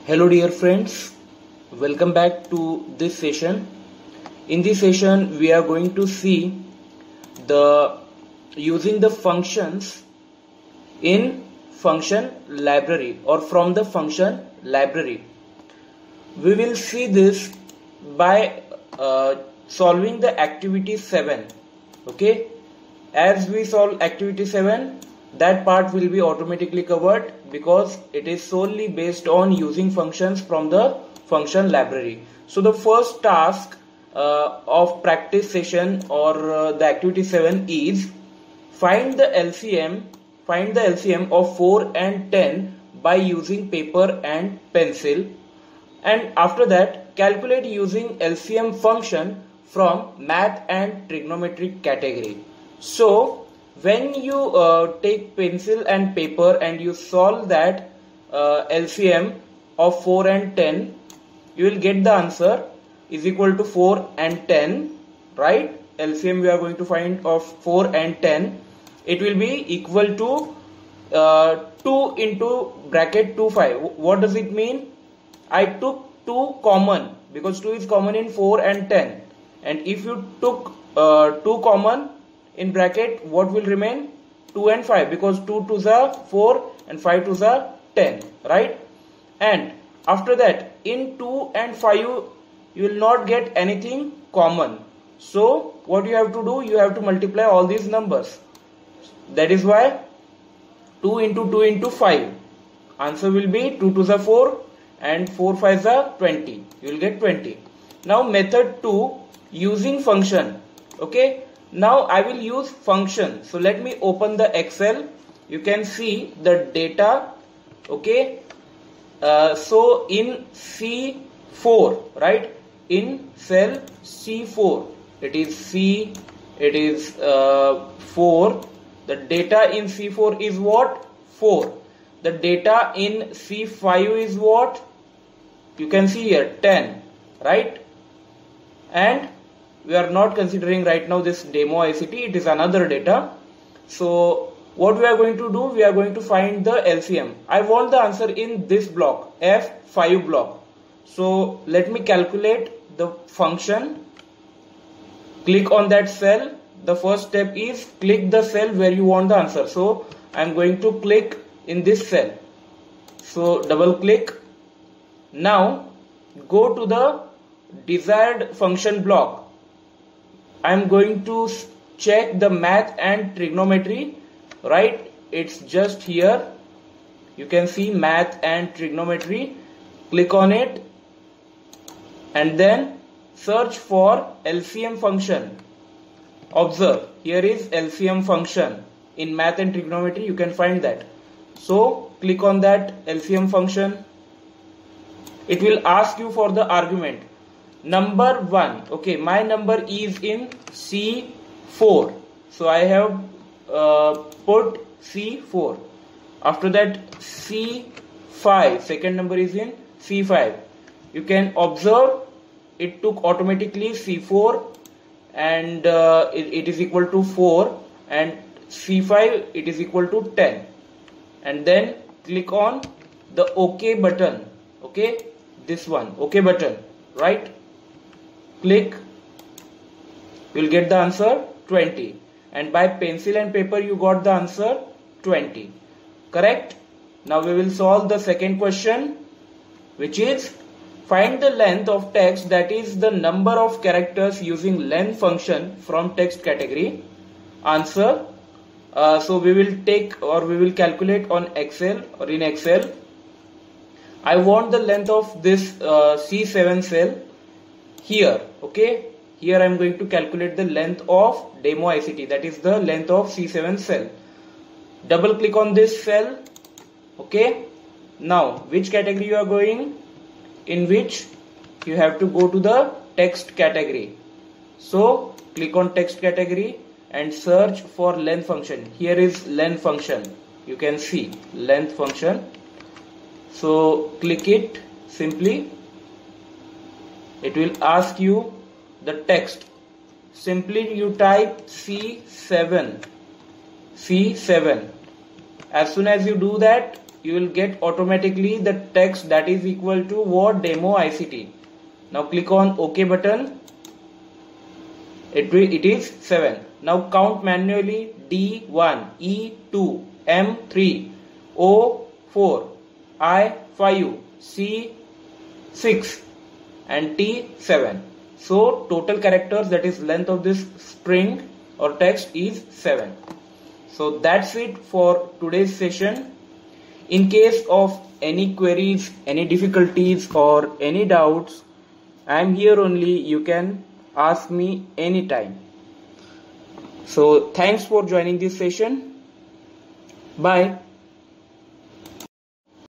Hello dear friends, welcome back to this session. In this session we are going to see the using the functions in function library or from the function library. We will see this by solving the activity 7. Okay, as we solve activity 7, that part will be automatically covered because it is solely based on using functions from the function library. So the first task of practice session or the activity 7 is find the LCM of 4 and 10 by using paper and pencil, and after that calculate using LCM function from math and trigonometric category. So when you take pencil and paper and you solve that LCM of 4 and 10, you will get the answer is equal to 4 and 10, right? LCM we are going to find of 4 and 10. It will be equal to 2 into bracket 2 5. What does it mean? I took 2 common because 2 is common in 4 and 10, and if you took 2 common in bracket, what will remain? 2 and 5, because 2 to the 4 and 5 to the 10, right? And after that in 2 and 5 you will not get anything common. So what you have to do, you have to multiply all these numbers. That is why 2 into 2 into 5, answer will be 2 to the 4 and 4 5 the 20. You will get 20. Now method 2, using function. Okay, now I will use function. So let me open the Excel. You can see the data. Okay, so in C4, right, in cell C4, it is 4. The data in C4 is what? 4. The data in C5 is what? You can see here 10, right? And we are not considering right now this demo ICT, it is another data. So what we are going to do, we are going to find the LCM. I want the answer in this block, F5 block. So let me calculate the function. Click on that cell. The first step is click the cell where you want the answer. So I am going to click in this cell. So double click. Now go to the desired function block. I am going to check the math and trigonometry, right? It's just here. You can see math and trigonometry. Click on it and then search for LCM function. Observe, here is LCM function. In math and trigonometry you can find that. So click on that LCM function. It will ask you for the argument. Number 1, okay, my number is in C4, so I have put C4. After that C5, second number is in C5. You can observe it took automatically C4 and it is equal to 4, and C5 it is equal to 10, and then click on the OK button. Okay, this one, OK button, right? Click, you will get the answer 20, and by pencil and paper you got the answer 20, correct? Now we will solve the second question, which is find the length of text, that is the number of characters using length function from text category. Answer, so we will take or we will calculate on Excel or in Excel. I want the length of this C7 cell here. Okay, here I am going to calculate the length of demo ICT, that is the length of C7 cell. Double click on this cell. Okay, now which category you are going, in which you have to go to the text category. So click on text category and search for length function. Here is length function, you can see length function. So click it simply. It will ask you the text. Simply you type C7. As soon as you do that, you will get automatically the text that is equal to what? Demo ICT. Now click on OK button. It is 7. Now count manually. D1, E2, M3, O4, I5, C6 and T7. So total characters, that is length of this string or text, is 7. So that's it for today's session. In case of any queries, any difficulties or any doubts, I am here only. You can ask me anytime. So thanks for joining this session. Bye.